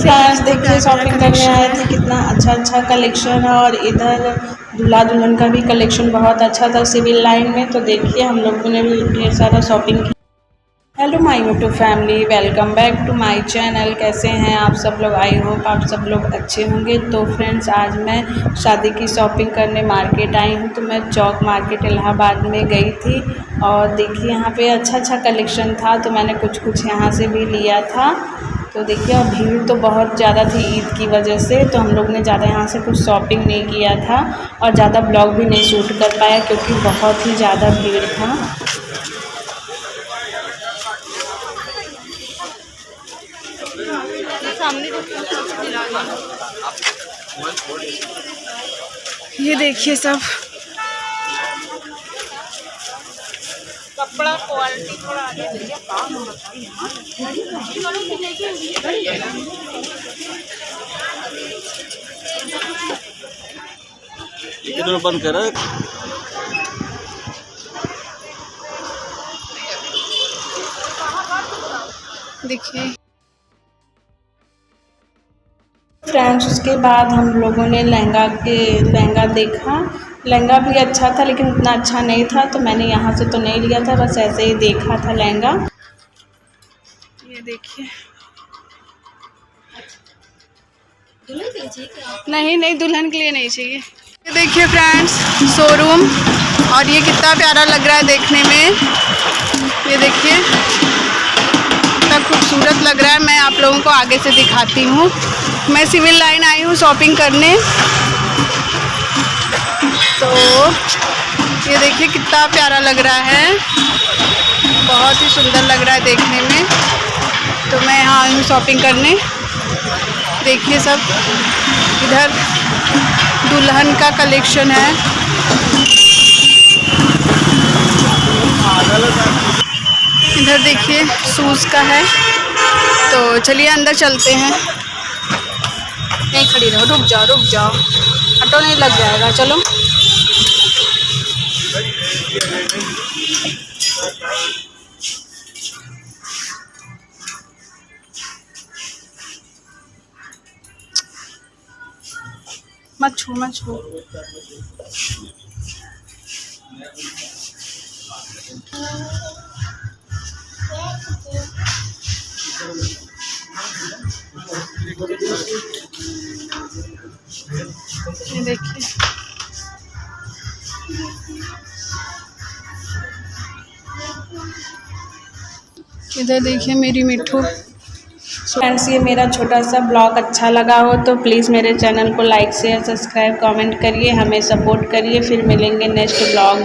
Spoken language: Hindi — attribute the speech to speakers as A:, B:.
A: फ्रेंड्स देखिए शॉपिंग करने आए थे, कितना अच्छा कलेक्शन है। और इधर दूल्हा दुल्हन का भी कलेक्शन बहुत अच्छा था सिविल लाइन में। तो देखिए हम लोगों ने भी ढेर सारा शॉपिंग की। Hello my YouTube family, welcome back to my channel. कैसे हैं आप सब लोग? आई होप आप सब लोग अच्छे होंगे। तो फ्रेंड्स आज मैं शादी की शॉपिंग करने मार्केट आई हूँ। तो मैं चौक मार्केट इलाहाबाद में गई थी और देखिए यहाँ पे अच्छा कलेक्शन था। तो मैंने कुछ यहाँ से भी लिया था। तो देखिए और भीड़ तो बहुत ज़्यादा थी ईद की वजह से, तो हम लोग ने ज़्यादा यहाँ से कुछ शॉपिंग नहीं किया था और ज़्यादा ब्लॉग भी नहीं शूट कर पाया क्योंकि बहुत ही ज़्यादा भीड़ था। ये देखिए सब
B: कपड़ा क्वालिटी थोड़ा आगे भैया
C: इधर बंद कर।
A: देखिए फ्रेंड्स उसके बाद हम लोगों ने लहंगा देखा। लहंगा भी अच्छा था लेकिन उतना अच्छा नहीं था, तो मैंने यहाँ से तो नहीं लिया था, बस ऐसे ही देखा था लहंगा। ये देखिए, नहीं दुल्हन के लिए नहीं चाहिए। ये देखिए फ्रेंड्स शोरूम, और ये कितना प्यारा लग रहा है देखने में। ये देखिए कितना खूबसूरत लग रहा है। मैं आप लोगों को आगे से दिखाती हूँ। मैं सिविल लाइन आई हूँ शॉपिंग करने। तो ये देखिए कितना प्यारा लग रहा है, बहुत ही सुंदर लग रहा है देखने में। तो मैं यहाँ आई हूँ शॉपिंग करने। देखिए सब इधर दुल्हन का कलेक्शन है। इधर देखिए शूज़ का है। तो चलिए अंदर चलते हैं। नहीं खड़ी रहो, रुक जाओ, ऑटो नहीं लग जाएगा। चलो मत छू। ये देखिए इधर देखिए मेरी मिठू। फ्रेंड्स ये मेरा छोटा सा ब्लॉग अच्छा लगा हो तो प्लीज़ मेरे चैनल को लाइक शेयर सब्सक्राइब कमेंट करिए, हमें सपोर्ट करिए। फिर मिलेंगे नेक्स्ट ब्लॉग में।